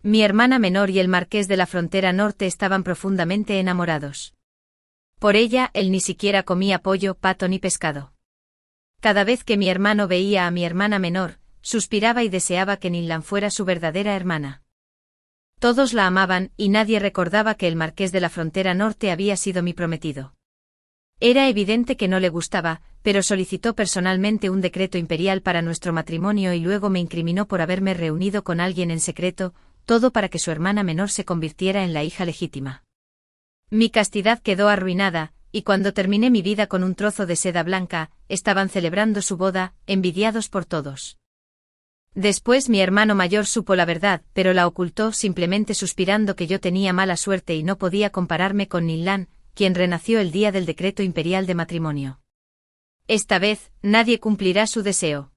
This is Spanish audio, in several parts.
Mi hermana menor y el marqués de la Frontera Norte estaban profundamente enamorados. Por ella, él ni siquiera comía pollo, pato ni pescado. Cada vez que mi hermano veía a mi hermana menor, suspiraba y deseaba que Ninlan fuera su verdadera hermana. Todos la amaban, y nadie recordaba que el marqués de la Frontera Norte había sido mi prometido. Era evidente que no le gustaba, pero solicitó personalmente un decreto imperial para nuestro matrimonio y luego me incriminó por haberme reunido con alguien en secreto, todo para que su hermana menor se convirtiera en la hija legítima. Mi castidad quedó arruinada, y cuando terminé mi vida con un trozo de seda blanca, estaban celebrando su boda, envidiados por todos. Después mi hermano mayor supo la verdad, pero la ocultó simplemente suspirando que yo tenía mala suerte y no podía compararme con Ninlan, quien renació el día del decreto imperial de matrimonio. Esta vez, nadie cumplirá su deseo.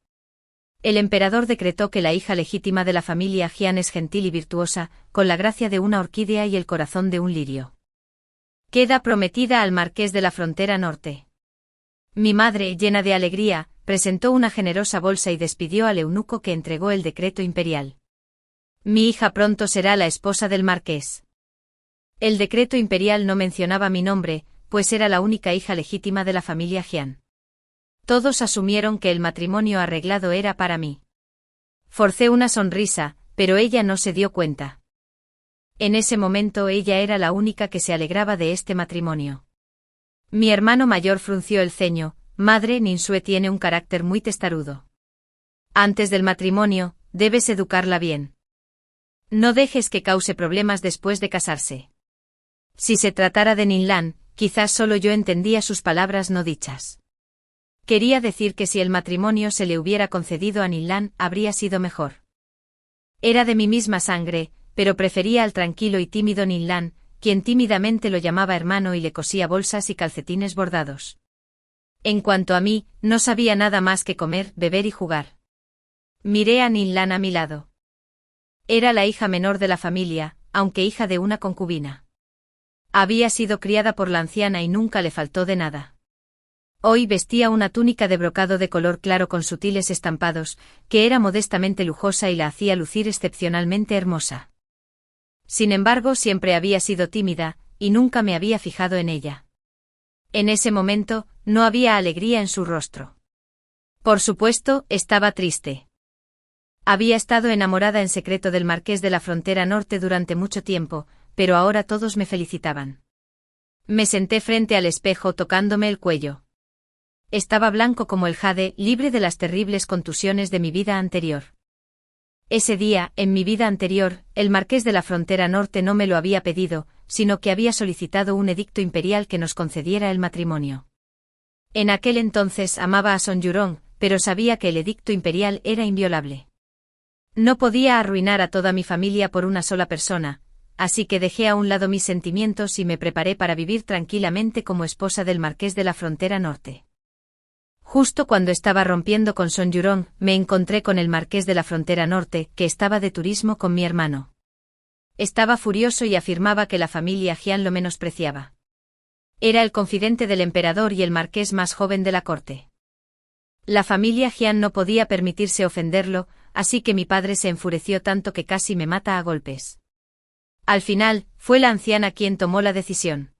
El emperador decretó que la hija legítima de la familia Jian es gentil y virtuosa, con la gracia de una orquídea y el corazón de un lirio. Queda prometida al marqués de la Frontera Norte. Mi madre, llena de alegría, presentó una generosa bolsa y despidió al eunuco que entregó el decreto imperial. Mi hija pronto será la esposa del marqués. El decreto imperial no mencionaba mi nombre, pues era la única hija legítima de la familia Jian. Todos asumieron que el matrimonio arreglado era para mí. Forcé una sonrisa, pero ella no se dio cuenta. En ese momento ella era la única que se alegraba de este matrimonio. Mi hermano mayor frunció el ceño. Madre, Ninsue tiene un carácter muy testarudo. Antes del matrimonio, debes educarla bien. No dejes que cause problemas después de casarse. Si se tratara de Ninlan, quizás solo yo entendía sus palabras no dichas. Quería decir que si el matrimonio se le hubiera concedido a Ninlan, habría sido mejor. Era de mi misma sangre, pero prefería al tranquilo y tímido Ninlan, quien tímidamente lo llamaba hermano y le cosía bolsas y calcetines bordados. En cuanto a mí, no sabía nada más que comer, beber y jugar. Miré a Ninlan a mi lado. Era la hija menor de la familia, aunque hija de una concubina. Había sido criada por la anciana y nunca le faltó de nada. Hoy vestía una túnica de brocado de color claro con sutiles estampados, que era modestamente lujosa y la hacía lucir excepcionalmente hermosa. Sin embargo, siempre había sido tímida, y nunca me había fijado en ella. En ese momento, no había alegría en su rostro. Por supuesto, estaba triste. Había estado enamorada en secreto del marqués de la Frontera Norte durante mucho tiempo, pero ahora todos me felicitaban. Me senté frente al espejo tocándome el cuello. Estaba blanco como el jade, libre de las terribles contusiones de mi vida anterior. Ese día, en mi vida anterior, el marqués de la Frontera Norte no me lo había pedido, sino que había solicitado un edicto imperial que nos concediera el matrimonio. En aquel entonces amaba a Son Yurong, pero sabía que el edicto imperial era inviolable. No podía arruinar a toda mi familia por una sola persona, así que dejé a un lado mis sentimientos y me preparé para vivir tranquilamente como esposa del marqués de la Frontera Norte. Justo cuando estaba rompiendo con Son Yurong, me encontré con el marqués de la Frontera Norte, que estaba de turismo con mi hermano. Estaba furioso y afirmaba que la familia Jian lo menospreciaba. Era el confidente del emperador y el marqués más joven de la corte. La familia Jian no podía permitirse ofenderlo, así que mi padre se enfureció tanto que casi me mata a golpes. Al final, fue la anciana quien tomó la decisión.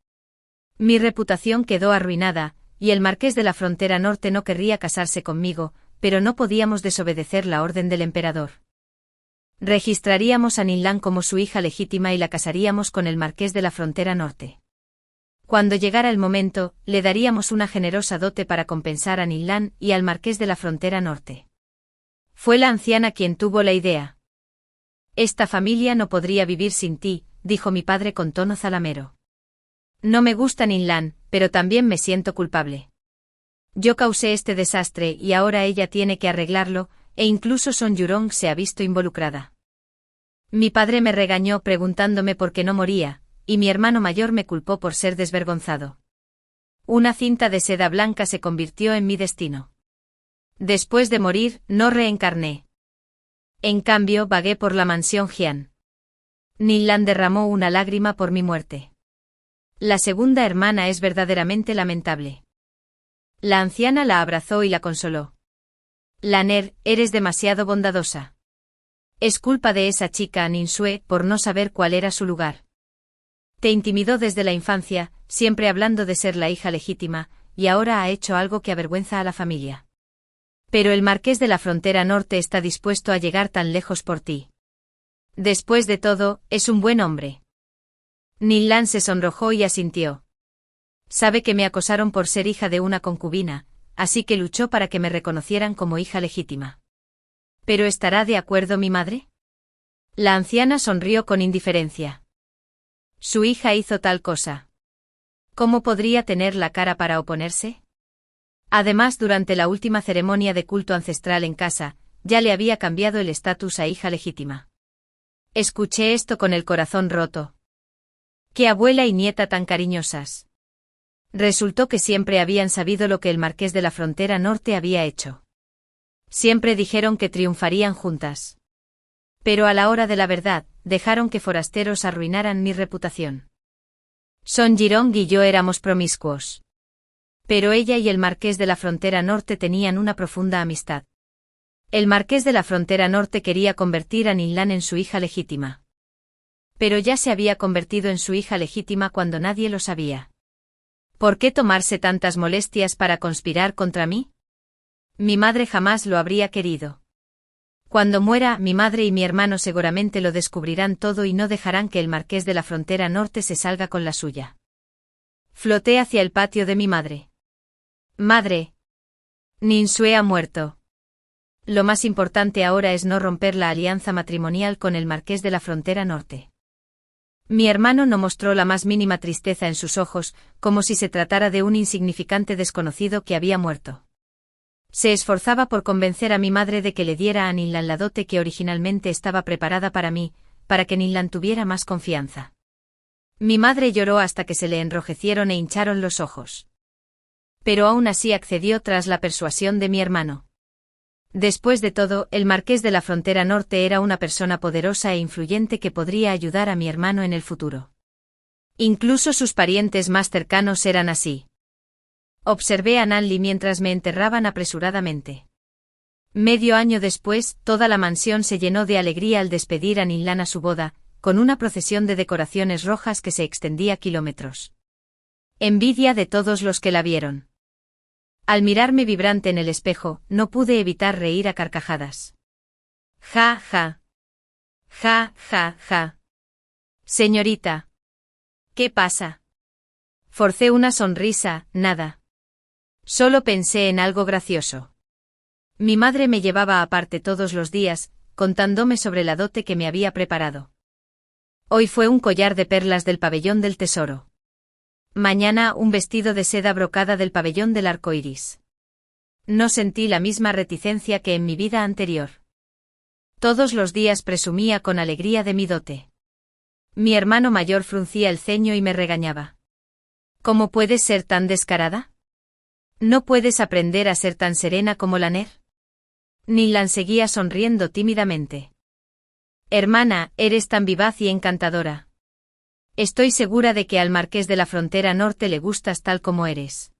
Mi reputación quedó arruinada, y el marqués de la Frontera Norte no querría casarse conmigo, pero no podíamos desobedecer la orden del emperador. Registraríamos a Ninlan como su hija legítima y la casaríamos con el marqués de la Frontera Norte. Cuando llegara el momento, le daríamos una generosa dote para compensar a Ninlan y al marqués de la Frontera Norte. Fue la anciana quien tuvo la idea. Esta familia no podría vivir sin ti, dijo mi padre con tono zalamero. No me gusta Ninlan, pero también me siento culpable. Yo causé este desastre y ahora ella tiene que arreglarlo, e incluso Son Yurong se ha visto involucrada. Mi padre me regañó preguntándome por qué no moría, y mi hermano mayor me culpó por ser desvergonzado. Una cinta de seda blanca se convirtió en mi destino. Después de morir, no reencarné. En cambio, vagué por la mansión Jian. Ninlan derramó una lágrima por mi muerte. La segunda hermana es verdaderamente lamentable. La anciana la abrazó y la consoló. Laner, eres demasiado bondadosa. Es culpa de esa chica Ninsue por no saber cuál era su lugar. Te intimidó desde la infancia, siempre hablando de ser la hija legítima, y ahora ha hecho algo que avergüenza a la familia. Pero el marqués de la Frontera Norte está dispuesto a llegar tan lejos por ti. Después de todo, es un buen hombre. Ninlan se sonrojó y asintió. Sabe que me acosaron por ser hija de una concubina, así que luchó para que me reconocieran como hija legítima. ¿Pero estará de acuerdo mi madre? La anciana sonrió con indiferencia. Su hija hizo tal cosa. ¿Cómo podría tener la cara para oponerse? Además, durante la última ceremonia de culto ancestral en casa, ya le había cambiado el estatus a hija legítima. Escuché esto con el corazón roto. ¡Qué abuela y nieta tan cariñosas! Resultó que siempre habían sabido lo que el marqués de la Frontera Norte había hecho. Siempre dijeron que triunfarían juntas. Pero a la hora de la verdad, dejaron que forasteros arruinaran mi reputación. Son Girong y yo éramos promiscuos. Pero ella y el marqués de la Frontera Norte tenían una profunda amistad. El marqués de la Frontera Norte quería convertir a Ninlan en su hija legítima. Pero ya se había convertido en su hija legítima cuando nadie lo sabía. ¿Por qué tomarse tantas molestias para conspirar contra mí? Mi madre jamás lo habría querido. Cuando muera, mi madre y mi hermano seguramente lo descubrirán todo y no dejarán que el marqués de la Frontera Norte se salga con la suya. Floté hacia el patio de mi madre. Madre. Ninsue ha muerto. Lo más importante ahora es no romper la alianza matrimonial con el marqués de la Frontera Norte. Mi hermano no mostró la más mínima tristeza en sus ojos, como si se tratara de un insignificante desconocido que había muerto. Se esforzaba por convencer a mi madre de que le diera a Ninlan la dote que originalmente estaba preparada para mí, para que Ninlan tuviera más confianza. Mi madre lloró hasta que se le enrojecieron e hincharon los ojos. Pero aún así accedió tras la persuasión de mi hermano. Después de todo, el marqués de la Frontera Norte era una persona poderosa e influyente que podría ayudar a mi hermano en el futuro. Incluso sus parientes más cercanos eran así. Observé a Nanli mientras me enterraban apresuradamente. Medio año después, toda la mansión se llenó de alegría al despedir a Ninlan a su boda, con una procesión de decoraciones rojas que se extendía kilómetros. Envidia de todos los que la vieron. Al mirarme vibrante en el espejo, no pude evitar reír a carcajadas. Ja, ja. Ja, ja, ja. Señorita. ¿Qué pasa? Forcé una sonrisa, nada. Solo pensé en algo gracioso. Mi madre me llevaba aparte todos los días, contándome sobre la dote que me había preparado. Hoy fue un collar de perlas del pabellón del tesoro. Mañana un vestido de seda brocada del pabellón del arco iris. No sentí la misma reticencia que en mi vida anterior. Todos los días presumía con alegría de mi dote. Mi hermano mayor fruncía el ceño y me regañaba. ¿Cómo puedes ser tan descarada? ¿No puedes aprender a ser tan serena como Laner? Ninlan seguía sonriendo tímidamente. Hermana, eres tan vivaz y encantadora. Estoy segura de que al marqués de la Frontera Norte le gustas tal como eres.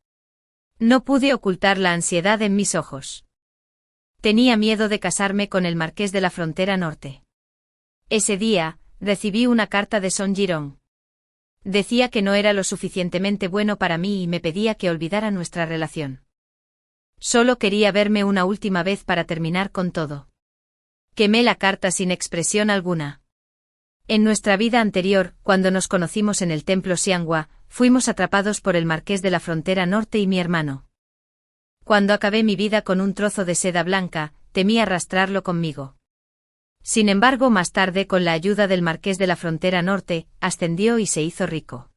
No pude ocultar la ansiedad en mis ojos. Tenía miedo de casarme con el marqués de la Frontera Norte. Ese día, recibí una carta de Son Girong. Decía que no era lo suficientemente bueno para mí y me pedía que olvidara nuestra relación. Solo quería verme una última vez para terminar con todo. Quemé la carta sin expresión alguna. En nuestra vida anterior, cuando nos conocimos en el templo Xianghua, fuimos atrapados por el marqués de la Frontera Norte y mi hermano. Cuando acabé mi vida con un trozo de seda blanca, temí arrastrarlo conmigo. Sin embargo, más tarde, con la ayuda del marqués de la Frontera Norte, ascendió y se hizo rico.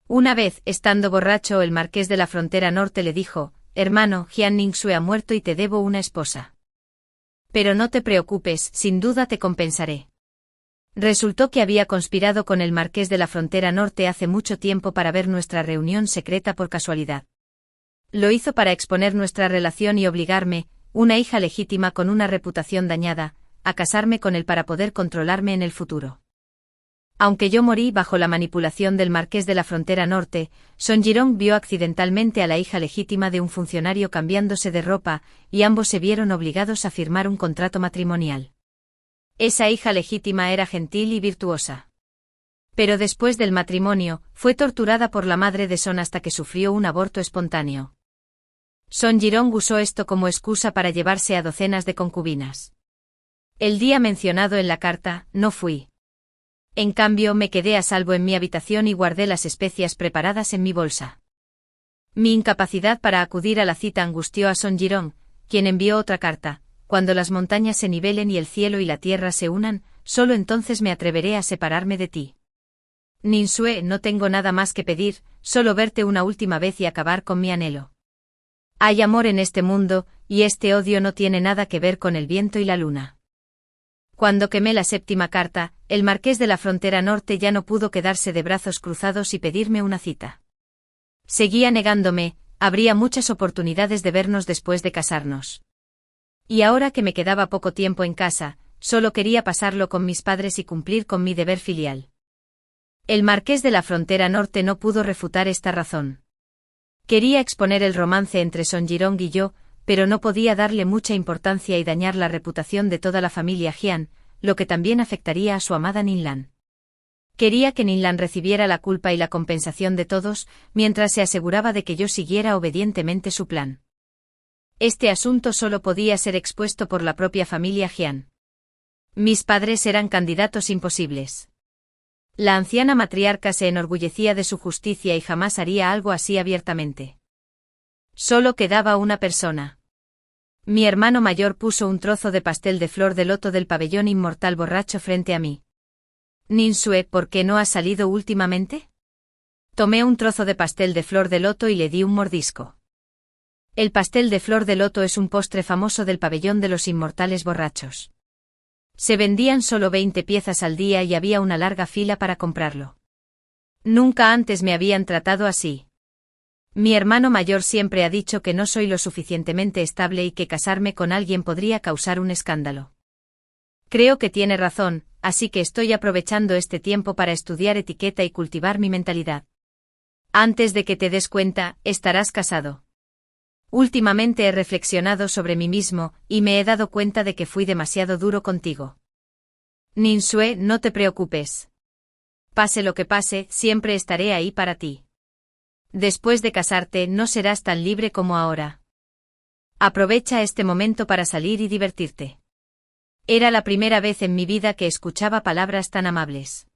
Una vez, estando borracho, el marqués de la Frontera Norte le dijo: «Hermano, Jian Ningsue ha muerto y te debo una esposa. Pero no te preocupes, sin duda te compensaré». Resultó que había conspirado con el marqués de la Frontera Norte hace mucho tiempo para ver nuestra reunión secreta por casualidad. Lo hizo para exponer nuestra relación y obligarme, una hija legítima con una reputación dañada, a casarme con él para poder controlarme en el futuro. Aunque yo morí bajo la manipulación del marqués de la Frontera Norte, Son Girong vio accidentalmente a la hija legítima de un funcionario cambiándose de ropa, y ambos se vieron obligados a firmar un contrato matrimonial. Esa hija legítima era gentil y virtuosa. Pero después del matrimonio, fue torturada por la madre de Son hasta que sufrió un aborto espontáneo. Son Jirong usó esto como excusa para llevarse a docenas de concubinas. El día mencionado en la carta, no fui. En cambio, me quedé a salvo en mi habitación y guardé las especias preparadas en mi bolsa. Mi incapacidad para acudir a la cita angustió a Son Jirong, quien envió otra carta: cuando las montañas se nivelen y el cielo y la tierra se unan, solo entonces me atreveré a separarme de ti. Ninsue, no tengo nada más que pedir, solo verte una última vez y acabar con mi anhelo. Hay amor en este mundo, y este odio no tiene nada que ver con el viento y la luna. Cuando quemé la séptima carta, el marqués de la frontera norte ya no pudo quedarse de brazos cruzados y pedirme una cita. Seguía negándome, habría muchas oportunidades de vernos después de casarnos. Y ahora que me quedaba poco tiempo en casa, solo quería pasarlo con mis padres y cumplir con mi deber filial. El marqués de la frontera norte no pudo refutar esta razón. Quería exponer el romance entre Son Jirong y yo, pero no podía darle mucha importancia y dañar la reputación de toda la familia Jian, lo que también afectaría a su amada Ninlan. Quería que Ninlan recibiera la culpa y la compensación de todos, mientras se aseguraba de que yo siguiera obedientemente su plan. Este asunto solo podía ser expuesto por la propia familia Jian. Mis padres eran candidatos imposibles. La anciana matriarca se enorgullecía de su justicia y jamás haría algo así abiertamente. Solo quedaba una persona. Mi hermano mayor puso un trozo de pastel de flor de loto del pabellón inmortal borracho frente a mí. Ninsue, ¿por qué no has salido últimamente? Tomé un trozo de pastel de flor de loto y le di un mordisco. El pastel de flor de loto es un postre famoso del pabellón de los inmortales borrachos. Se vendían solo 20 piezas al día y había una larga fila para comprarlo. Nunca antes me habían tratado así. Mi hermano mayor siempre ha dicho que no soy lo suficientemente estable y que casarme con alguien podría causar un escándalo. Creo que tiene razón, así que estoy aprovechando este tiempo para estudiar etiqueta y cultivar mi mentalidad. Antes de que te des cuenta, estarás casado. Últimamente he reflexionado sobre mí mismo, y me he dado cuenta de que fui demasiado duro contigo. Ninsue, no te preocupes. Pase lo que pase, siempre estaré ahí para ti. Después de casarte, no serás tan libre como ahora. Aprovecha este momento para salir y divertirte. Era la primera vez en mi vida que escuchaba palabras tan amables.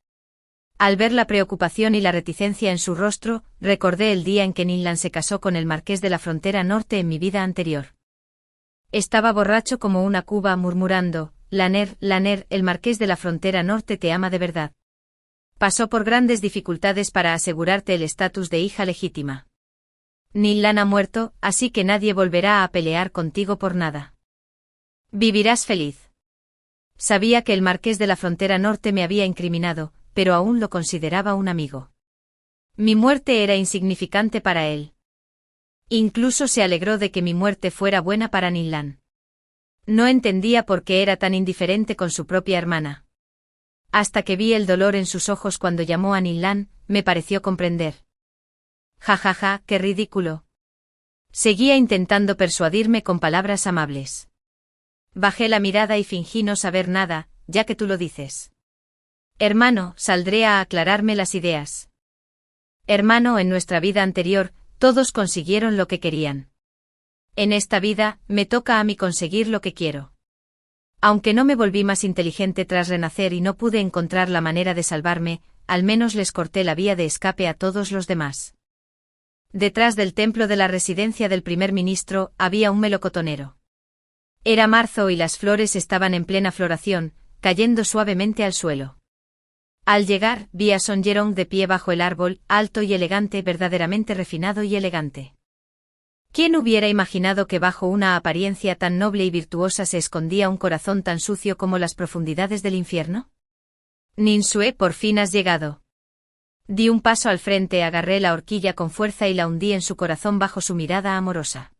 Al ver la preocupación y la reticencia en su rostro, recordé el día en que Ninlan se casó con el marqués de la frontera norte en mi vida anterior. Estaba borracho como una cuba murmurando: Laner, Laner, el marqués de la frontera norte te ama de verdad. Pasó por grandes dificultades para asegurarte el estatus de hija legítima. Ninlan ha muerto, así que nadie volverá a pelear contigo por nada. Vivirás feliz. Sabía que el marqués de la frontera norte me había incriminado, pero aún lo consideraba un amigo. Mi muerte era insignificante para él. Incluso se alegró de que mi muerte fuera buena para Ninlan. No entendía por qué era tan indiferente con su propia hermana. Hasta que vi el dolor en sus ojos cuando llamó a Ninlan, me pareció comprender. Ja, qué ridículo. Seguía intentando persuadirme con palabras amables. Bajé la mirada y fingí no saber nada, ya que tú lo dices. Hermano, saldré a aclararme las ideas. Hermano, en nuestra vida anterior, todos consiguieron lo que querían. En esta vida, me toca a mí conseguir lo que quiero. Aunque no me volví más inteligente tras renacer y no pude encontrar la manera de salvarme, al menos les corté la vía de escape a todos los demás. Detrás del templo de la residencia del primer ministro, había un melocotonero. Era marzo y las flores estaban en plena floración, cayendo suavemente al suelo. Al llegar, vi a Son Jirong de pie bajo el árbol, alto y elegante, verdaderamente refinado y elegante. ¿Quién hubiera imaginado que bajo una apariencia tan noble y virtuosa se escondía un corazón tan sucio como las profundidades del infierno? Ninsue, por fin has llegado. Di un paso al frente, agarré la horquilla con fuerza y la hundí en su corazón bajo su mirada amorosa.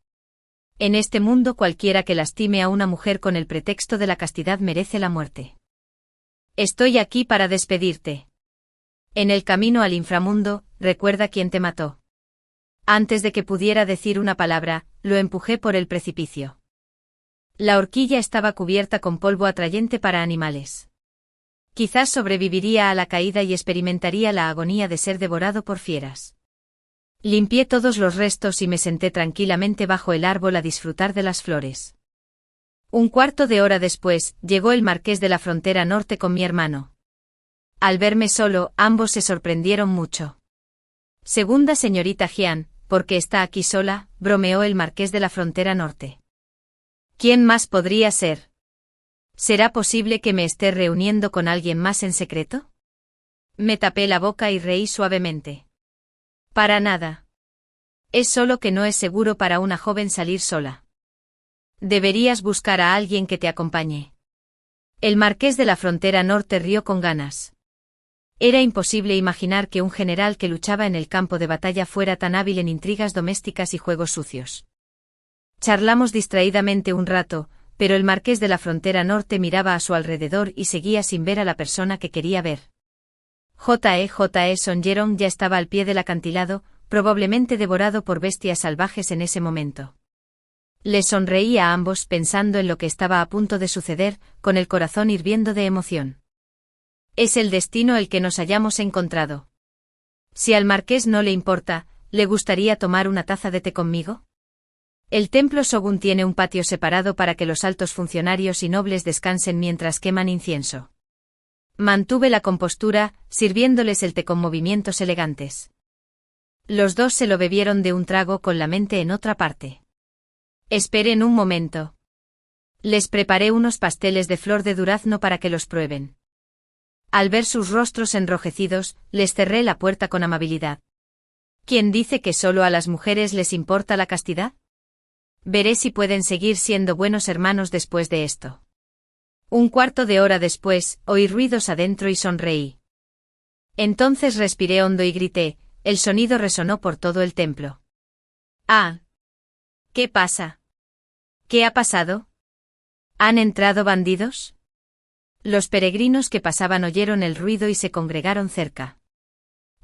En este mundo cualquiera que lastime a una mujer con el pretexto de la castidad merece la muerte. Estoy aquí para despedirte. En el camino al inframundo, recuerda quién te mató. Antes de que pudiera decir una palabra, lo empujé por el precipicio. La horquilla estaba cubierta con polvo atrayente para animales. Quizás sobreviviría a la caída y experimentaría la agonía de ser devorado por fieras. Limpié todos los restos y me senté tranquilamente bajo el árbol a disfrutar de las flores. Un cuarto de hora después, llegó el marqués de la frontera norte con mi hermano. Al verme solo, ambos se sorprendieron mucho. Segunda señorita Jian, ¿por qué está aquí sola?, bromeó el marqués de la frontera norte. ¿Quién más podría ser? ¿Será posible que me esté reuniendo con alguien más en secreto? Me tapé la boca y reí suavemente. Para nada. Es solo que no es seguro para una joven salir sola. Deberías buscar a alguien que te acompañe. El marqués de la frontera norte rió con ganas. Era imposible imaginar que un general que luchaba en el campo de batalla fuera tan hábil en intrigas domésticas y juegos sucios. Charlamos distraídamente un rato, pero el marqués de la frontera norte miraba a su alrededor y seguía sin ver a la persona que quería ver. J.E. Songeron ya estaba al pie del acantilado, probablemente devorado por bestias salvajes en ese momento. Les sonreí a ambos pensando en lo que estaba a punto de suceder, con el corazón hirviendo de emoción. Es el destino el que nos hayamos encontrado. Si al marqués no le importa, ¿le gustaría tomar una taza de té conmigo? El templo Shogun tiene un patio separado para que los altos funcionarios y nobles descansen mientras queman incienso. Mantuve la compostura, sirviéndoles el té con movimientos elegantes. Los dos se lo bebieron de un trago con la mente en otra parte. Esperen un momento. Les preparé unos pasteles de flor de durazno para que los prueben. Al ver sus rostros enrojecidos, les cerré la puerta con amabilidad. ¿Quién dice que solo a las mujeres les importa la castidad? Veré si pueden seguir siendo buenos hermanos después de esto. Un cuarto de hora después, oí ruidos adentro y sonreí. Entonces respiré hondo y grité, el sonido resonó por todo el templo. ¡Ah! ¿Qué pasa? ¿Qué ha pasado? ¿Han entrado bandidos? Los peregrinos que pasaban oyeron el ruido y se congregaron cerca.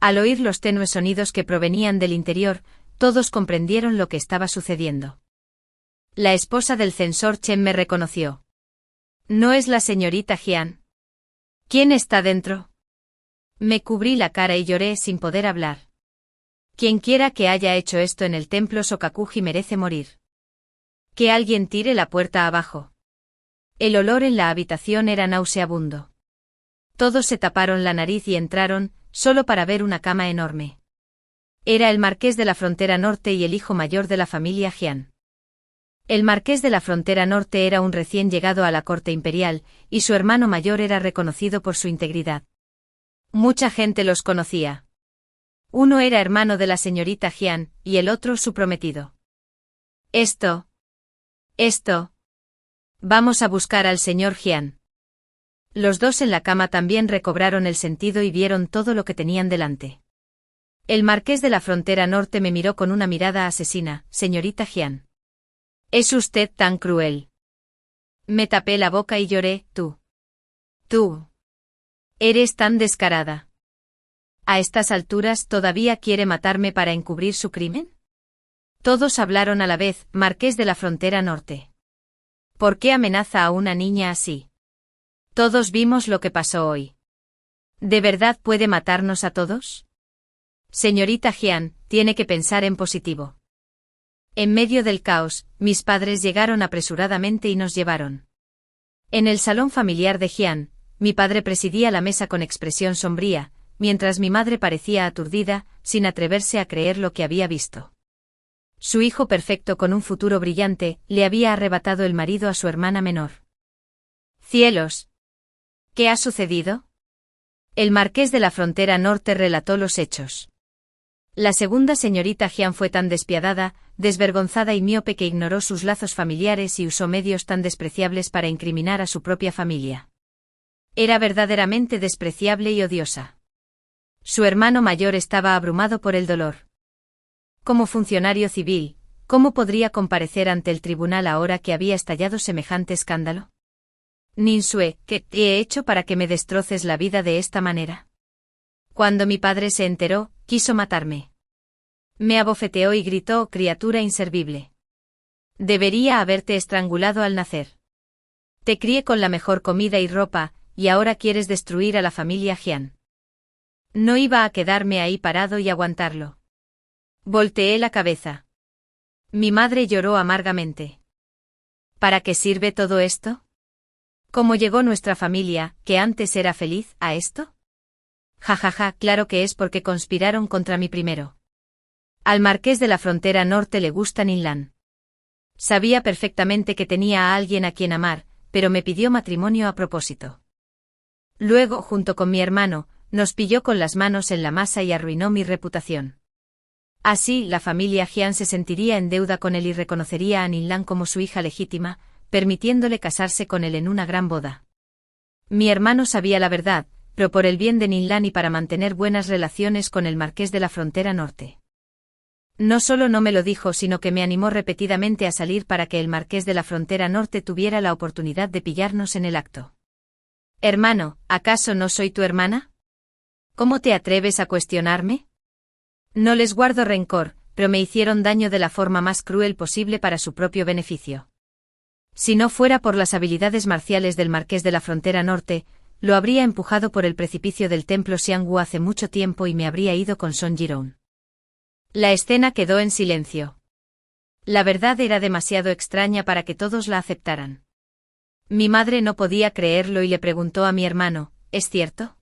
Al oír los tenues sonidos que provenían del interior, todos comprendieron lo que estaba sucediendo. La esposa del censor Chen me reconoció. ¿No es la señorita Jian? ¿Quién está dentro? Me cubrí la cara y lloré sin poder hablar. Quienquiera que haya hecho esto en el templo Sokakuji merece morir. Que alguien tire la puerta abajo. El olor en la habitación era nauseabundo. Todos se taparon la nariz y entraron, solo para ver una cama enorme. Era el marqués de la frontera norte y el hijo mayor de la familia Jian. El marqués de la frontera norte era un recién llegado a la corte imperial, y su hermano mayor era reconocido por su integridad. Mucha gente los conocía. Uno era hermano de la señorita Jian, y el otro su prometido. Esto. Vamos a buscar al señor Jian. Los dos en la cama también recobraron el sentido y vieron todo lo que tenían delante. El marqués de la frontera norte me miró con una mirada asesina, señorita Jian. ¿Es usted tan cruel? Me tapé la boca y lloré, tú. Eres tan descarada. ¿A estas alturas todavía quiere matarme para encubrir su crimen? Todos hablaron a la vez, marqués de la frontera norte. ¿Por qué amenaza a una niña así? Todos vimos lo que pasó hoy. ¿De verdad puede matarnos a todos? Señorita Jian, tiene que pensar en positivo. En medio del caos, mis padres llegaron apresuradamente y nos llevaron. En el salón familiar de Jian, mi padre presidía la mesa con expresión sombría, mientras mi madre parecía aturdida, sin atreverse a creer lo que había visto. Su hijo perfecto con un futuro brillante, le había arrebatado el marido a su hermana menor. ¡Cielos! ¿Qué ha sucedido? El marqués de la frontera norte relató los hechos. La segunda señorita Jian fue tan despiadada, desvergonzada y miope que ignoró sus lazos familiares y usó medios tan despreciables para incriminar a su propia familia. Era verdaderamente despreciable y odiosa. Su hermano mayor estaba abrumado por el dolor. Como funcionario civil, ¿cómo podría comparecer ante el tribunal ahora que había estallado semejante escándalo? Ninsue, ¿qué te he hecho para que me destroces la vida de esta manera? Cuando mi padre se enteró, quiso matarme. Me abofeteó y gritó, criatura inservible. Debería haberte estrangulado al nacer. Te crié con la mejor comida y ropa, y ahora quieres destruir a la familia Jian. No iba a quedarme ahí parado y aguantarlo. Volteé la cabeza. Mi madre lloró amargamente. ¿Para qué sirve todo esto? ¿Cómo llegó nuestra familia, que antes era feliz, a esto? Jajaja, claro que es porque conspiraron contra mí primero. Al marqués de la frontera norte le gusta Ninlan. Sabía perfectamente que tenía a alguien a quien amar, pero me pidió matrimonio a propósito. Luego, junto con mi hermano, nos pilló con las manos en la masa y arruinó mi reputación. Así, la familia Jian se sentiría en deuda con él y reconocería a Ninlan como su hija legítima, permitiéndole casarse con él en una gran boda. Mi hermano sabía la verdad, pero por el bien de Ninlan y para mantener buenas relaciones con el marqués de la frontera norte. No solo no me lo dijo, sino que me animó repetidamente a salir para que el marqués de la frontera norte tuviera la oportunidad de pillarnos en el acto. Hermano, ¿acaso no soy tu hermana? ¿Cómo te atreves a cuestionarme? No les guardo rencor, pero me hicieron daño de la forma más cruel posible para su propio beneficio. Si no fuera por las habilidades marciales del marqués de la frontera norte, lo habría empujado por el precipicio del templo Xiangwu hace mucho tiempo y me habría ido con Son Jiroun. La escena quedó en silencio. La verdad era demasiado extraña para que todos la aceptaran. Mi madre no podía creerlo y le preguntó a mi hermano, ¿es cierto?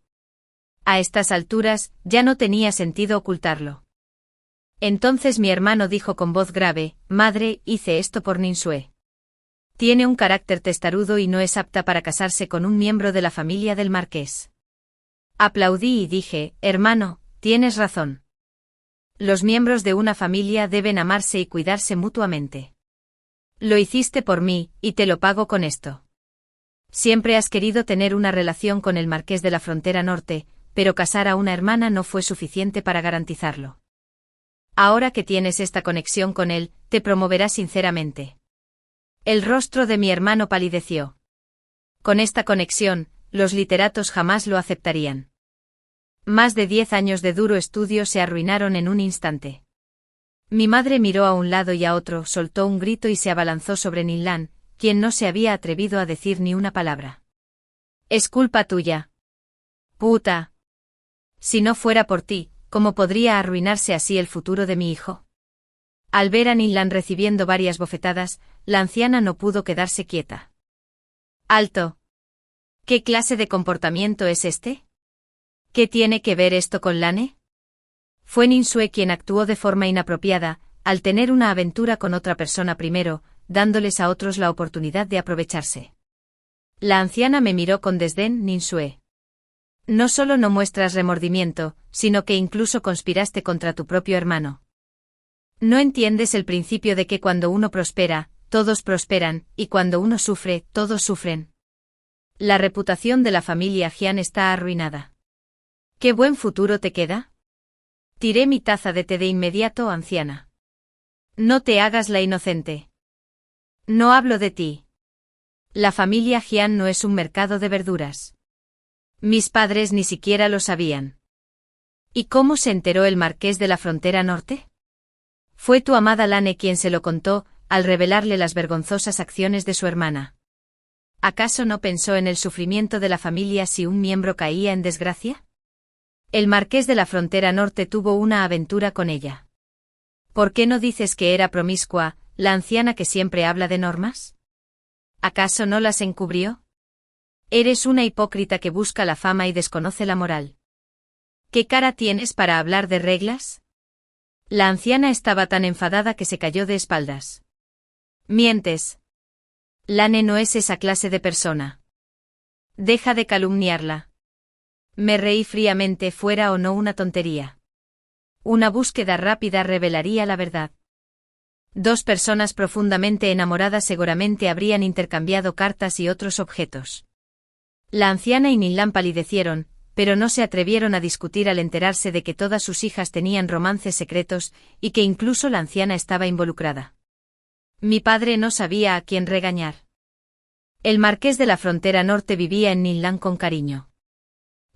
A estas alturas, ya no tenía sentido ocultarlo. Entonces mi hermano dijo con voz grave, «Madre, hice esto por Ninsue. Tiene un carácter testarudo y no es apta para casarse con un miembro de la familia del marqués». Aplaudí y dije, «Hermano, tienes razón. Los miembros de una familia deben amarse y cuidarse mutuamente. Lo hiciste por mí, y te lo pago con esto. Siempre has querido tener una relación con el marqués de la frontera norte, pero casar a una hermana no fue suficiente para garantizarlo. Ahora que tienes esta conexión con él, te promoverá sinceramente». El rostro de mi hermano palideció. Con esta conexión, los literatos jamás lo aceptarían. Más de 10 años de duro estudio se arruinaron en un instante. Mi madre miró a un lado y a otro, soltó un grito y se abalanzó sobre Ninlan, quien no se había atrevido a decir ni una palabra. «Es culpa tuya. Puta. Si no fuera por ti, ¿cómo podría arruinarse así el futuro de mi hijo?». Al ver a Ninlan recibiendo varias bofetadas, la anciana no pudo quedarse quieta. «¡Alto! ¿Qué clase de comportamiento es este? ¿Qué tiene que ver esto con Lane?». Fue Ninsue quien actuó de forma inapropiada, al tener una aventura con otra persona primero, dándoles a otros la oportunidad de aprovecharse. La anciana me miró con desdén. «Ninsue. No solo no muestras remordimiento, sino que incluso conspiraste contra tu propio hermano. ¿No entiendes el principio de que cuando uno prospera, todos prosperan, y cuando uno sufre, todos sufren? La reputación de la familia Jian está arruinada. ¿Qué buen futuro te queda?». Tiré mi taza de té de inmediato, anciana. «No te hagas la inocente. No hablo de ti. La familia Jian no es un mercado de verduras. Mis padres ni siquiera lo sabían». «¿Y cómo se enteró el marqués de la frontera norte?». «Fue tu amada Lane quien se lo contó, al revelarle las vergonzosas acciones de su hermana. ¿Acaso no pensó en el sufrimiento de la familia si un miembro caía en desgracia? El marqués de la frontera norte tuvo una aventura con ella. ¿Por qué no dices que era promiscua, la anciana que siempre habla de normas? ¿Acaso no las encubrió? Eres una hipócrita que busca la fama y desconoce la moral. ¿Qué cara tienes para hablar de reglas?». La anciana estaba tan enfadada que se cayó de espaldas. «Mientes. Lane no es esa clase de persona. Deja de calumniarla». Me reí fríamente, fuera o no una tontería. Una búsqueda rápida revelaría la verdad. Dos personas profundamente enamoradas seguramente habrían intercambiado cartas y otros objetos. La anciana y Ninlan palidecieron, pero no se atrevieron a discutir al enterarse de que todas sus hijas tenían romances secretos, y que incluso la anciana estaba involucrada. Mi padre no sabía a quién regañar. El marqués de la frontera norte vivía en Ninlan con cariño.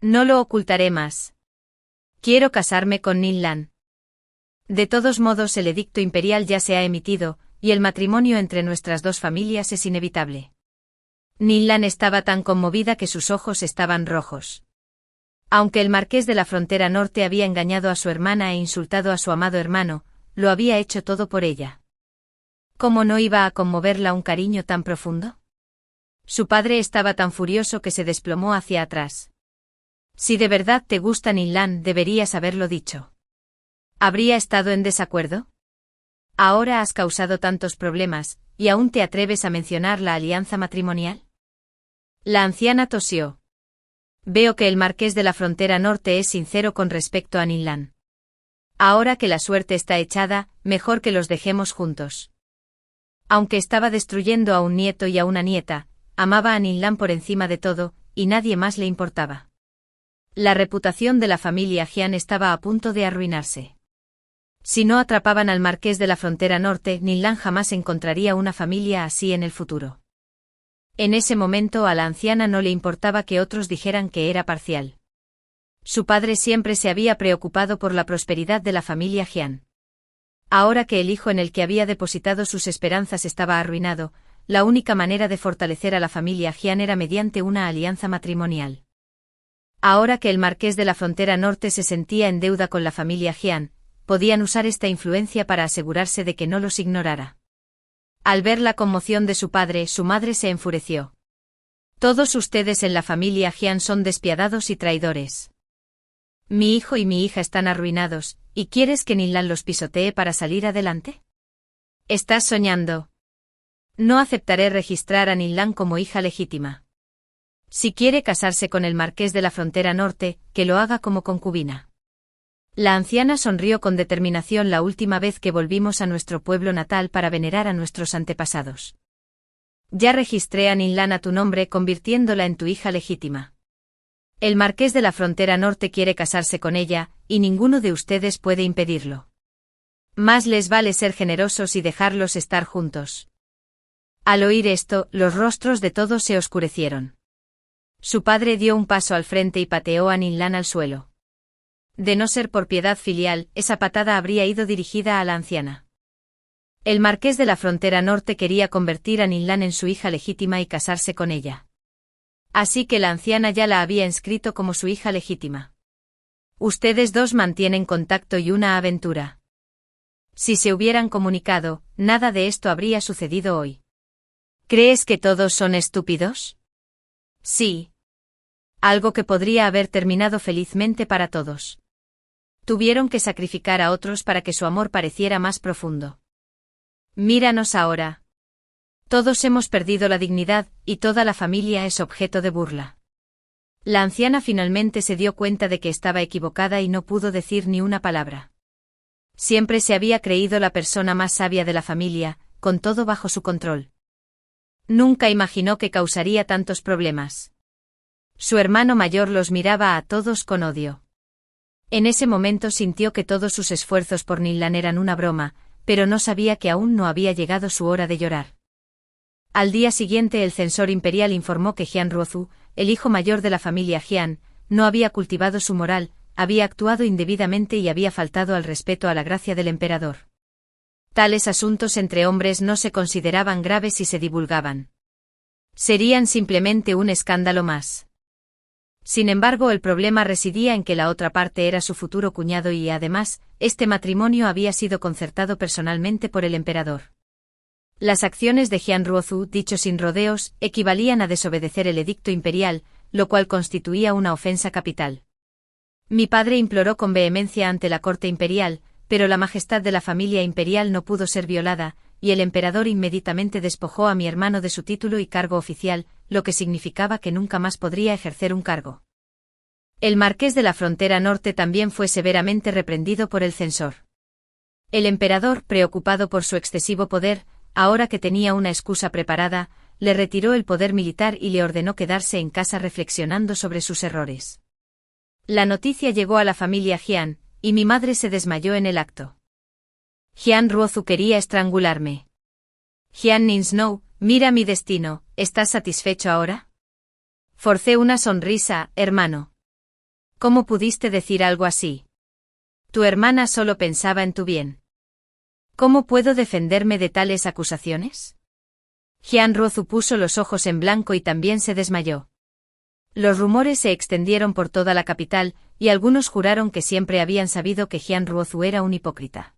No lo ocultaré más. Quiero casarme con Ninlan. De todos modos, el edicto imperial ya se ha emitido, y el matrimonio entre nuestras dos familias es inevitable. Ninlan estaba tan conmovida que sus ojos estaban rojos. Aunque el marqués de la Frontera Norte había engañado a su hermana e insultado a su amado hermano, lo había hecho todo por ella. ¿Cómo no iba a conmoverla un cariño tan profundo? Su padre estaba tan furioso que se desplomó hacia atrás. Si de verdad te gusta Ninlan, deberías haberlo dicho. ¿Habría estado en desacuerdo? Ahora has causado tantos problemas, ¿y aún te atreves a mencionar la alianza matrimonial? La anciana tosió. Veo que el marqués de la Frontera Norte es sincero con respecto a Ninlan. Ahora que la suerte está echada, mejor que los dejemos juntos. Aunque estaba destruyendo a un nieto y a una nieta, amaba a Ninlan por encima de todo, y nadie más le importaba. La reputación de la familia Jian estaba a punto de arruinarse. Si no atrapaban al marqués de la Frontera Norte, Ninlan jamás encontraría una familia así en el futuro. En ese momento a la anciana no le importaba que otros dijeran que era parcial. Su padre siempre se había preocupado por la prosperidad de la familia Jian. Ahora que el hijo en el que había depositado sus esperanzas estaba arruinado, la única manera de fortalecer a la familia Jian era mediante una alianza matrimonial. Ahora que el marqués de la Frontera Norte se sentía en deuda con la familia Jian, podían usar esta influencia para asegurarse de que no los ignorara. Al ver la conmoción de su padre, su madre se enfureció. Todos ustedes en la familia Jian son despiadados y traidores. Mi hijo y mi hija están arruinados, ¿y quieres que Ninlan los pisotee para salir adelante? Estás soñando. No aceptaré registrar a Ninlan como hija legítima. Si quiere casarse con el marqués de la Frontera Norte, que lo haga como concubina. La anciana sonrió con determinación la última vez que volvimos a nuestro pueblo natal para venerar a nuestros antepasados. Ya registré a Ninlan a tu nombre convirtiéndola en tu hija legítima. El marqués de la Frontera Norte quiere casarse con ella, y ninguno de ustedes puede impedirlo. Más les vale ser generosos y dejarlos estar juntos. Al oír esto, los rostros de todos se oscurecieron. Su padre dio un paso al frente y pateó a Ninlan al suelo. De no ser por piedad filial, esa patada habría ido dirigida a la anciana. El marqués de la Frontera Norte quería convertir a Ninlan en su hija legítima y casarse con ella. Así que la anciana ya la había inscrito como su hija legítima. Ustedes dos mantienen contacto y una aventura. Si se hubieran comunicado, nada de esto habría sucedido hoy. ¿Crees que todos son estúpidos? Sí. Algo que podría haber terminado felizmente para todos. Tuvieron que sacrificar a otros para que su amor pareciera más profundo. Míranos ahora. Todos hemos perdido la dignidad, y toda la familia es objeto de burla. La anciana finalmente se dio cuenta de que estaba equivocada y no pudo decir ni una palabra. Siempre se había creído la persona más sabia de la familia, con todo bajo su control. Nunca imaginó que causaría tantos problemas. Su hermano mayor los miraba a todos con odio. En ese momento sintió que todos sus esfuerzos por Ninlan eran una broma, pero no sabía que aún no había llegado su hora de llorar. Al día siguiente el censor imperial informó que Jian Ruozu, el hijo mayor de la familia Jian, no había cultivado su moral, había actuado indebidamente y había faltado al respeto a la gracia del emperador. Tales asuntos entre hombres no se consideraban graves si se divulgaban. Serían simplemente un escándalo más. Sin embargo, el problema residía en que la otra parte era su futuro cuñado y, además, este matrimonio había sido concertado personalmente por el emperador. Las acciones de Jian Ruozu, dicho sin rodeos, equivalían a desobedecer el edicto imperial, lo cual constituía una ofensa capital. Mi padre imploró con vehemencia ante la corte imperial, pero la majestad de la familia imperial no pudo ser violada, y el emperador inmediatamente despojó a mi hermano de su título y cargo oficial, lo que significaba que nunca más podría ejercer un cargo. El marqués de la Frontera Norte también fue severamente reprendido por el censor. El emperador, preocupado por su excesivo poder, ahora que tenía una excusa preparada, le retiró el poder militar y le ordenó quedarse en casa reflexionando sobre sus errores. La noticia llegó a la familia Jian, y mi madre se desmayó en el acto. Jian Ruozu quería estrangularme. Jian Ninsnou, mira mi destino, ¿estás satisfecho ahora? Forcé una sonrisa, hermano. ¿Cómo pudiste decir algo así? Tu hermana solo pensaba en tu bien. ¿Cómo puedo defenderme de tales acusaciones? Jian Ruozu puso los ojos en blanco y también se desmayó. Los rumores se extendieron por toda la capital, y algunos juraron que siempre habían sabido que Jian Ruozu era un hipócrita.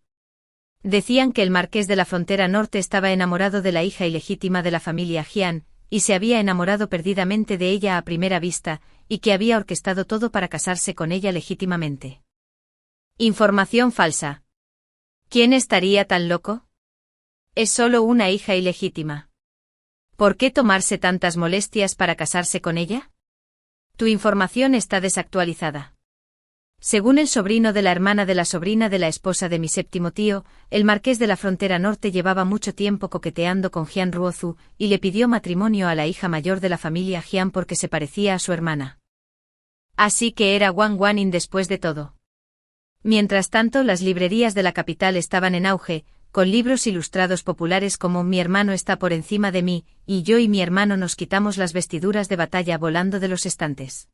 Decían que el marqués de la frontera norte estaba enamorado de la hija ilegítima de la familia Jian, y se había enamorado perdidamente de ella a primera vista, y que había orquestado todo para casarse con ella legítimamente. Información falsa. ¿Quién estaría tan loco? Es solo una hija ilegítima. ¿Por qué tomarse tantas molestias para casarse con ella? Tu información está desactualizada. Según el sobrino de la hermana de la sobrina de la esposa de mi séptimo tío, el marqués de la frontera norte llevaba mucho tiempo coqueteando con Jian Ruozu, y le pidió matrimonio a la hija mayor de la familia Jian porque se parecía a su hermana. Así que era Wang Wanning después de todo. Mientras tanto, las librerías de la capital estaban en auge, con libros ilustrados populares como Mi hermano está por encima de mí, y Yo y mi hermano nos quitamos las vestiduras de batalla volando de los estantes.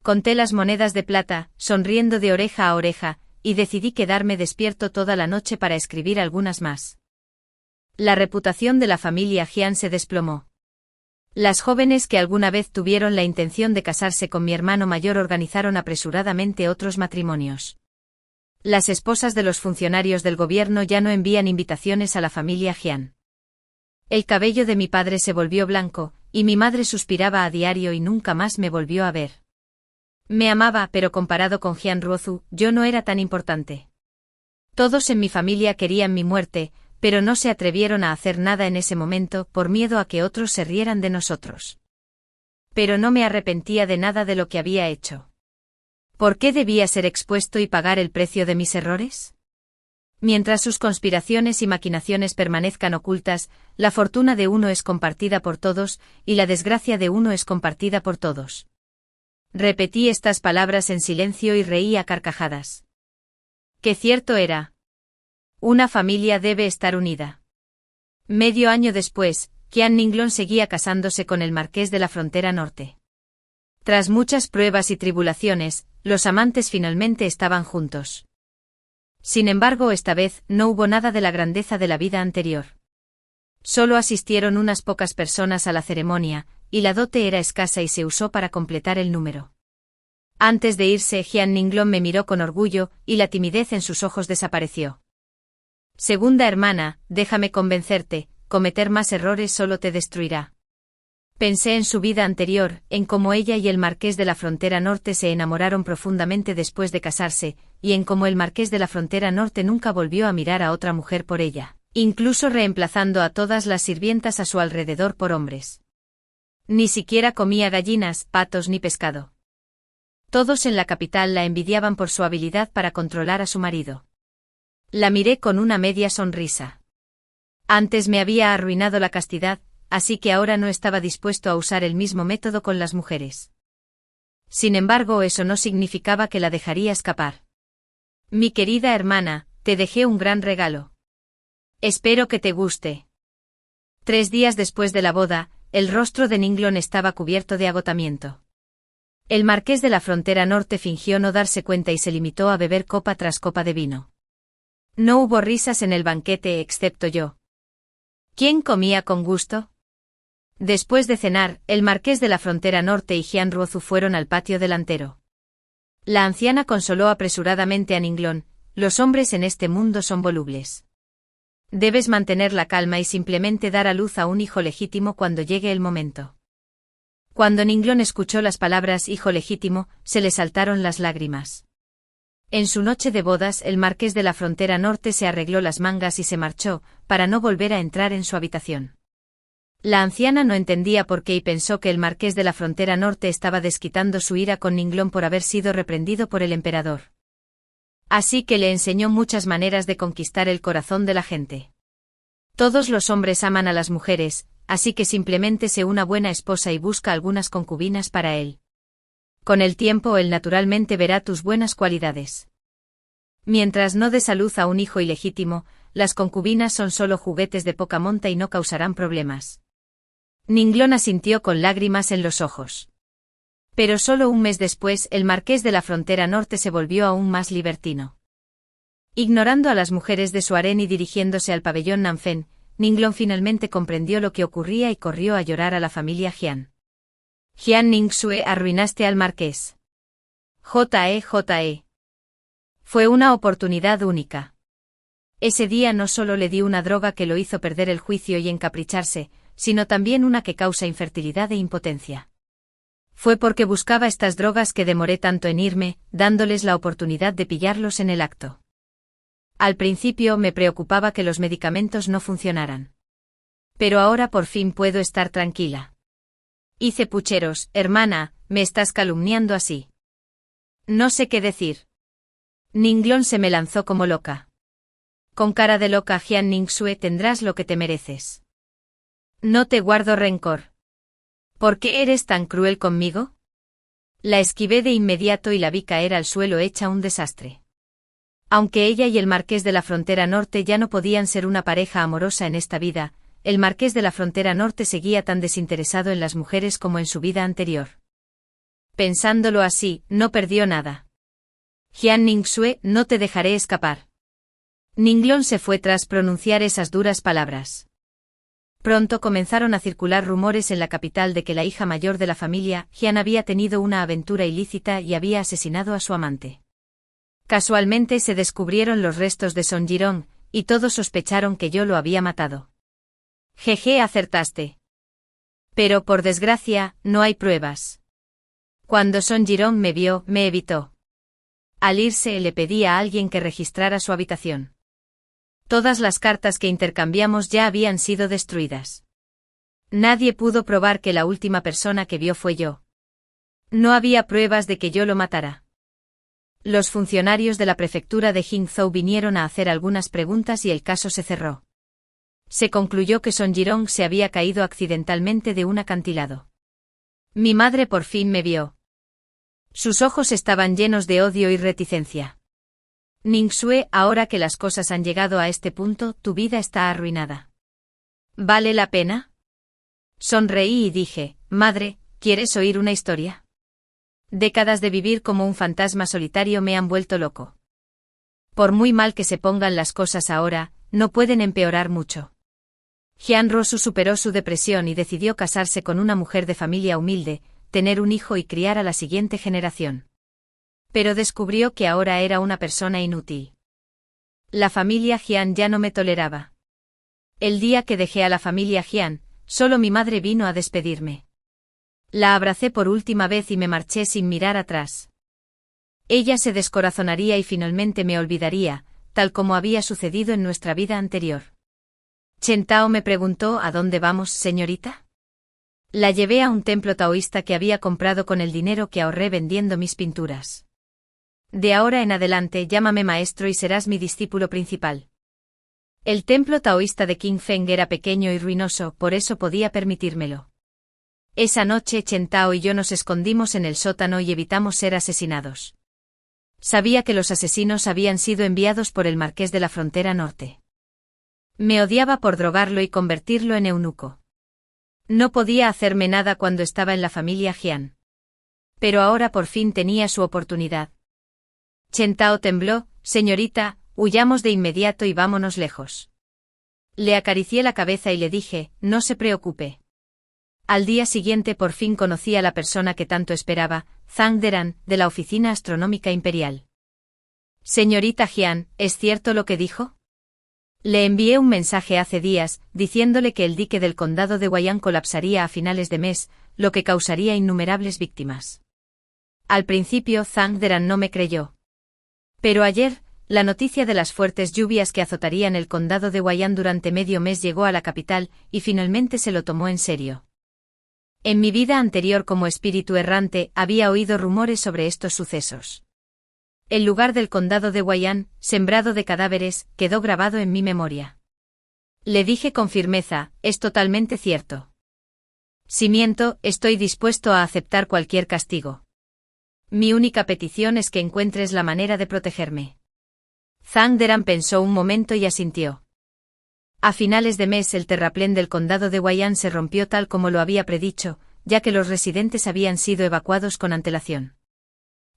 Conté las monedas de plata, sonriendo de oreja a oreja, y decidí quedarme despierto toda la noche para escribir algunas más. La reputación de la familia Jian se desplomó. Las jóvenes que alguna vez tuvieron la intención de casarse con mi hermano mayor organizaron apresuradamente otros matrimonios. Las esposas de los funcionarios del gobierno ya no envían invitaciones a la familia Jian. El cabello de mi padre se volvió blanco, y mi madre suspiraba a diario y nunca más me volvió a ver. Me amaba, pero comparado con Jian Ruozu, yo no era tan importante. Todos en mi familia querían mi muerte, pero no se atrevieron a hacer nada en ese momento por miedo a que otros se rieran de nosotros. Pero no me arrepentía de nada de lo que había hecho. ¿Por qué debía ser expuesto y pagar el precio de mis errores? Mientras sus conspiraciones y maquinaciones permanezcan ocultas, la fortuna de uno es compartida por todos, y la desgracia de uno es compartida por todos. Repetí estas palabras en silencio y reí a carcajadas. Qué cierto era. Una familia debe estar unida. Medio año después, Qian Ninglong seguía casándose con el marqués de la frontera norte. Tras muchas pruebas y tribulaciones, los amantes finalmente estaban juntos. Sin embargo, esta vez no hubo nada de la grandeza de la vida anterior. Solo asistieron unas pocas personas a la ceremonia, y la dote era escasa y se usó para completar el número. Antes de irse, Jian Ninglong me miró con orgullo, y la timidez en sus ojos desapareció. Segunda hermana, déjame convencerte, cometer más errores solo te destruirá. Pensé en su vida anterior, en cómo ella y el marqués de la frontera norte se enamoraron profundamente después de casarse, y en cómo el marqués de la frontera norte nunca volvió a mirar a otra mujer por ella, incluso reemplazando a todas las sirvientas a su alrededor por hombres. Ni siquiera comía gallinas, patos ni pescado. Todos en la capital la envidiaban por su habilidad para controlar a su marido. La miré con una media sonrisa. Antes me había arruinado la castidad, así que ahora no estaba dispuesto a usar el mismo método con las mujeres. Sin embargo, eso no significaba que la dejaría escapar. Mi querida hermana, te dejé un gran regalo. Espero que te guste. 3 días después de la boda, el rostro de Ninglong estaba cubierto de agotamiento. El marqués de la frontera norte fingió no darse cuenta y se limitó a beber copa tras copa de vino. No hubo risas en el banquete excepto yo. ¿Quién comía con gusto? Después de cenar, el marqués de la frontera norte y Jian Ruozu fueron al patio delantero. La anciana consoló apresuradamente a Ninglong: los hombres en este mundo son volubles. Debes mantener la calma y simplemente dar a luz a un hijo legítimo cuando llegue el momento. Cuando Ninglong escuchó las palabras hijo legítimo, se le saltaron las lágrimas. En su noche de bodas, el marqués de la frontera norte se arregló las mangas y se marchó, para no volver a entrar en su habitación. La anciana no entendía por qué y pensó que el marqués de la frontera norte estaba desquitando su ira con Ninglong por haber sido reprendido por el emperador. Así que le enseñó muchas maneras de conquistar el corazón de la gente. Todos los hombres aman a las mujeres, así que simplemente sé una buena esposa y busca algunas concubinas para él. Con el tiempo él naturalmente verá tus buenas cualidades. Mientras no des a luz a un hijo ilegítimo, las concubinas son solo juguetes de poca monta y no causarán problemas. Ninglong asintió con lágrimas en los ojos. Pero solo un mes después el marqués de la frontera norte se volvió aún más libertino. Ignorando a las mujeres de su harén y dirigiéndose al pabellón Nanfen, Ninglong finalmente comprendió lo que ocurría y corrió a llorar a la familia Jian. Jian Ningsue, arruinaste al marqués. J.E. Fue una oportunidad única. Ese día no solo le di una droga que lo hizo perder el juicio y encapricharse, sino también una que causa infertilidad e impotencia. Fue porque buscaba estas drogas que demoré tanto en irme, dándoles la oportunidad de pillarlos en el acto. Al principio me preocupaba que los medicamentos no funcionaran. Pero ahora por fin puedo estar tranquila. Hice pucheros, hermana, me estás calumniando así. No sé qué decir. Ninglong se me lanzó como loca. Con cara de loca, Jian Ningsue, tendrás lo que te mereces. No te guardo rencor. ¿Por qué eres tan cruel conmigo? La esquivé de inmediato y la vi caer al suelo hecha un desastre. Aunque ella y el marqués de la Frontera Norte ya no podían ser una pareja amorosa en esta vida, el marqués de la Frontera Norte seguía tan desinteresado en las mujeres como en su vida anterior. Pensándolo así, no perdió nada. Jian Ningsue, no te dejaré escapar. Ninglong se fue tras pronunciar esas duras palabras. Pronto comenzaron a circular rumores en la capital de que la hija mayor de la familia Jian había tenido una aventura ilícita y había asesinado a su amante. Casualmente se descubrieron los restos de Son Jirong, y todos sospecharon que yo lo había matado. Jeje, acertaste. Pero por desgracia, no hay pruebas. Cuando Son Jirong me vio, me evitó. Al irse le pedí a alguien que registrara su habitación. Todas las cartas que intercambiamos ya habían sido destruidas. Nadie pudo probar que la última persona que vio fue yo. No había pruebas de que yo lo matara. Los funcionarios de la prefectura de Jingzhou vinieron a hacer algunas preguntas y el caso se cerró. Se concluyó que Son Jirong se había caído accidentalmente de un acantilado. Mi madre por fin me vio. Sus ojos estaban llenos de odio y reticencia. Ningsue, ahora que las cosas han llegado a este punto, tu vida está arruinada. ¿Vale la pena? Sonreí y dije, madre, ¿quieres oír una historia? Décadas de vivir como un fantasma solitario me han vuelto loco. Por muy mal que se pongan las cosas ahora, no pueden empeorar mucho. Jian Rosu superó su depresión y decidió casarse con una mujer de familia humilde, tener un hijo y criar a la siguiente generación. Pero descubrió que ahora era una persona inútil. La familia Jian ya no me toleraba. El día que dejé a la familia Jian, solo mi madre vino a despedirme. La abracé por última vez y me marché sin mirar atrás. Ella se descorazonaría y finalmente me olvidaría, tal como había sucedido en nuestra vida anterior. Chen Tao me preguntó ¿a dónde vamos, señorita? La llevé a un templo taoísta que había comprado con el dinero que ahorré vendiendo mis pinturas. De ahora en adelante llámame maestro y serás mi discípulo principal. El templo taoísta de King Feng era pequeño y ruinoso, por eso podía permitírmelo. Esa noche Chen Tao y yo nos escondimos en el sótano y evitamos ser asesinados. Sabía que los asesinos habían sido enviados por el marqués de la Frontera Norte. Me odiaba por drogarlo y convertirlo en eunuco. No podía hacerme nada cuando estaba en la familia Jian. Pero ahora por fin tenía su oportunidad. Chen Tao tembló, señorita, huyamos de inmediato y vámonos lejos. Le acaricié la cabeza y le dije, no se preocupe. Al día siguiente por fin conocí a la persona que tanto esperaba, Zhang Deran, de la Oficina Astronómica Imperial. Señorita Jian, ¿es cierto lo que dijo? Le envié un mensaje hace días, diciéndole que el dique del condado de Guayán colapsaría a finales de mes, lo que causaría innumerables víctimas. Al principio Zhang Deran no me creyó. Pero ayer, la noticia de las fuertes lluvias que azotarían el condado de Guayán durante medio mes llegó a la capital, y finalmente se lo tomó en serio. En mi vida anterior como espíritu errante había oído rumores sobre estos sucesos. El lugar del condado de Guayán, sembrado de cadáveres, quedó grabado en mi memoria. Le dije con firmeza, es totalmente cierto. Si miento, estoy dispuesto a aceptar cualquier castigo. Mi única petición es que encuentres la manera de protegerme. Zhang Deran pensó un momento y asintió. A finales de mes el terraplén del condado de Guayán se rompió tal como lo había predicho, ya que los residentes habían sido evacuados con antelación.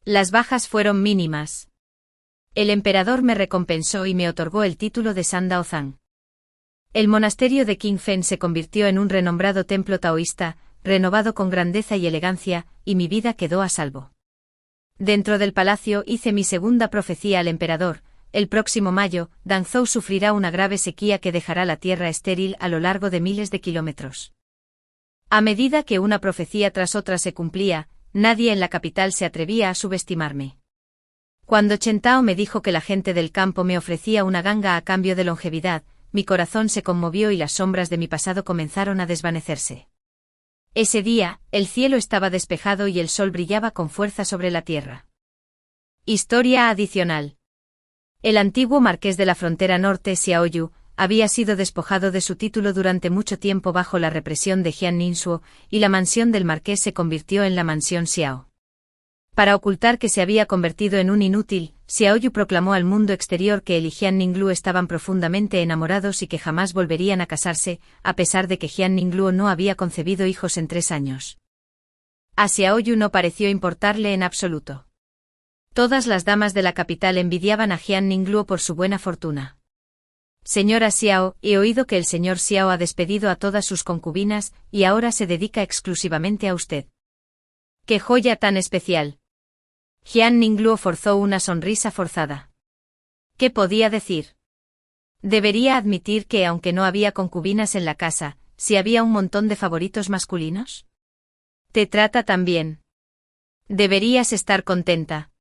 Las bajas fueron mínimas. El emperador me recompensó y me otorgó el título de Sanda Ozan. El monasterio de Qingfen se convirtió en un renombrado templo taoísta, renovado con grandeza y elegancia, y mi vida quedó a salvo. Dentro del palacio hice mi segunda profecía al emperador: el próximo mayo, Danzhou sufrirá una grave sequía que dejará la tierra estéril a lo largo de miles de kilómetros. A medida que una profecía tras otra se cumplía, nadie en la capital se atrevía a subestimarme. Cuando Chen Tao me dijo que la gente del campo me ofrecía una ganga a cambio de longevidad, mi corazón se conmovió y las sombras de mi pasado comenzaron a desvanecerse. Ese día, el cielo estaba despejado y el sol brillaba con fuerza sobre la tierra. Historia adicional. El antiguo marqués de la frontera norte, Xiao Yu, había sido despojado de su título durante mucho tiempo bajo la represión de Jian Ningsuo, y la mansión del marqués se convirtió en la mansión Xiao. Para ocultar que se había convertido en un inútil, Xiao Yu proclamó al mundo exterior que él y Jian Ningluo estaban profundamente enamorados y que jamás volverían a casarse, a pesar de que Jian Ningluo no había concebido hijos en 3 años. A Xiao Yu no pareció importarle en absoluto. Todas las damas de la capital envidiaban a Jian Ningluo por su buena fortuna. Señora Xiao, he oído que el señor Xiao ha despedido a todas sus concubinas y ahora se dedica exclusivamente a usted. ¡Qué joya tan especial! Jian Ningluo forzó una sonrisa forzada. ¿Qué podía decir? Debería admitir que aunque no había concubinas en la casa, ¿sí había un montón de favoritos masculinos? Te trata tan bien. Deberías estar contenta.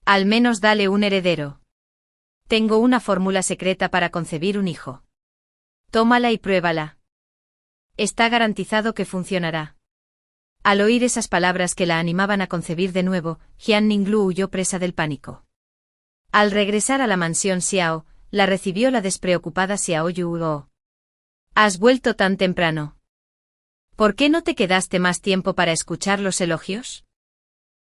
Al menos dale un heredero. Tengo una fórmula secreta para concebir un hijo. Tómala y pruébala. Está garantizado que funcionará. Al oír esas palabras que la animaban a concebir de nuevo, Jian Ningluo huyó presa del pánico. Al regresar a la mansión Xiao, la recibió la despreocupada Xiao Yu. ¿Has vuelto tan temprano? ¿Por qué no te quedaste más tiempo para escuchar los elogios?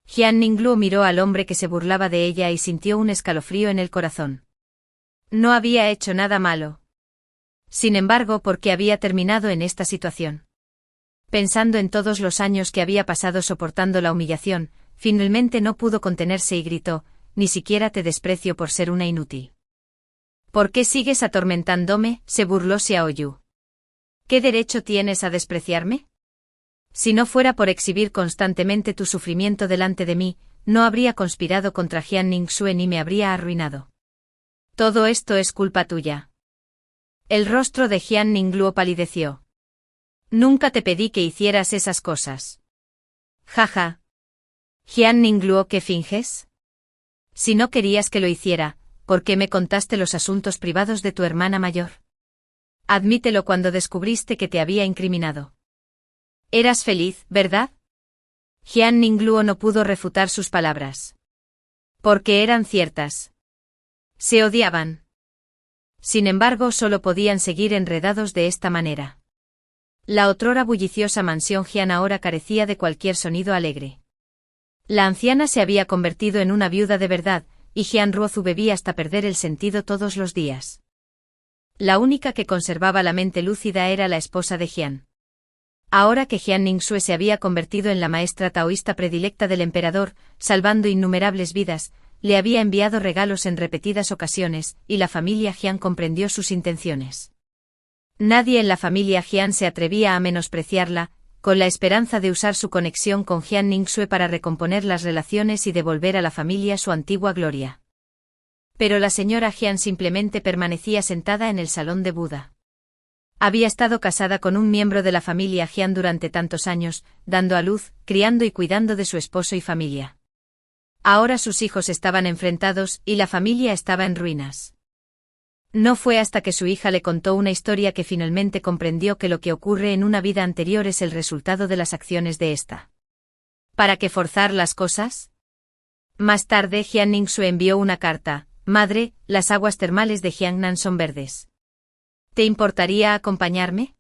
Jian Ningluo miró al hombre que se burlaba de ella y sintió un escalofrío en el corazón. No había hecho nada malo. Sin embargo, ¿por qué había terminado en esta situación? Pensando en todos los años que había pasado soportando la humillación, finalmente no pudo contenerse y gritó: «Ni siquiera te desprecio por ser una inútil». «¿Por qué sigues atormentándome?», se burló Xiao Yu. «¿Qué derecho tienes a despreciarme? Si no fuera por exhibir constantemente tu sufrimiento delante de mí, no habría conspirado contra Jian Ningxue ni me habría arruinado. Todo esto es culpa tuya». El rostro de Jian Ningluo palideció. «Nunca te pedí que hicieras esas cosas». «Jaja. Jian Ningluo, ¿qué finges? Si no querías que lo hiciera, ¿por qué me contaste los asuntos privados de tu hermana mayor? Admítelo cuando descubriste que te había incriminado. Eras feliz, ¿verdad?» Jian Ningluo no pudo refutar sus palabras. Porque eran ciertas. Se odiaban. Sin embargo, solo podían seguir enredados de esta manera. La otrora bulliciosa mansión Jian ahora carecía de cualquier sonido alegre. La anciana se había convertido en una viuda de verdad, y Jian Ruozu bebía hasta perder el sentido todos los días. La única que conservaba la mente lúcida era la esposa de Jian. Ahora que Jian Ningxue se había convertido en la maestra taoísta predilecta del emperador, salvando innumerables vidas, le había enviado regalos en repetidas ocasiones, y la familia Jian comprendió sus intenciones. Nadie en la familia Jian se atrevía a menospreciarla, con la esperanza de usar su conexión con Jian Ningxue para recomponer las relaciones y devolver a la familia su antigua gloria. Pero la señora Jian simplemente permanecía sentada en el salón de Buda. Había estado casada con un miembro de la familia Jian durante tantos años, dando a luz, criando y cuidando de su esposo y familia. Ahora sus hijos estaban enfrentados y la familia estaba en ruinas. No fue hasta que su hija le contó una historia que finalmente comprendió que lo que ocurre en una vida anterior es el resultado de las acciones de esta. ¿Para qué forzar las cosas? Más tarde Jian Ningxue envió una carta: «Madre, las aguas termales de Jiangnan son verdes. ¿Te importaría acompañarme?».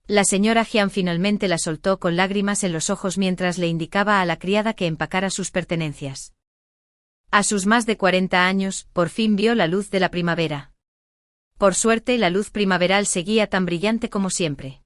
La señora Jian finalmente la soltó con lágrimas en los ojos mientras le indicaba a la criada que empacara sus pertenencias. A sus más de 40 años, por fin vio la luz de la primavera. Por suerte, la luz primaveral seguía tan brillante como siempre.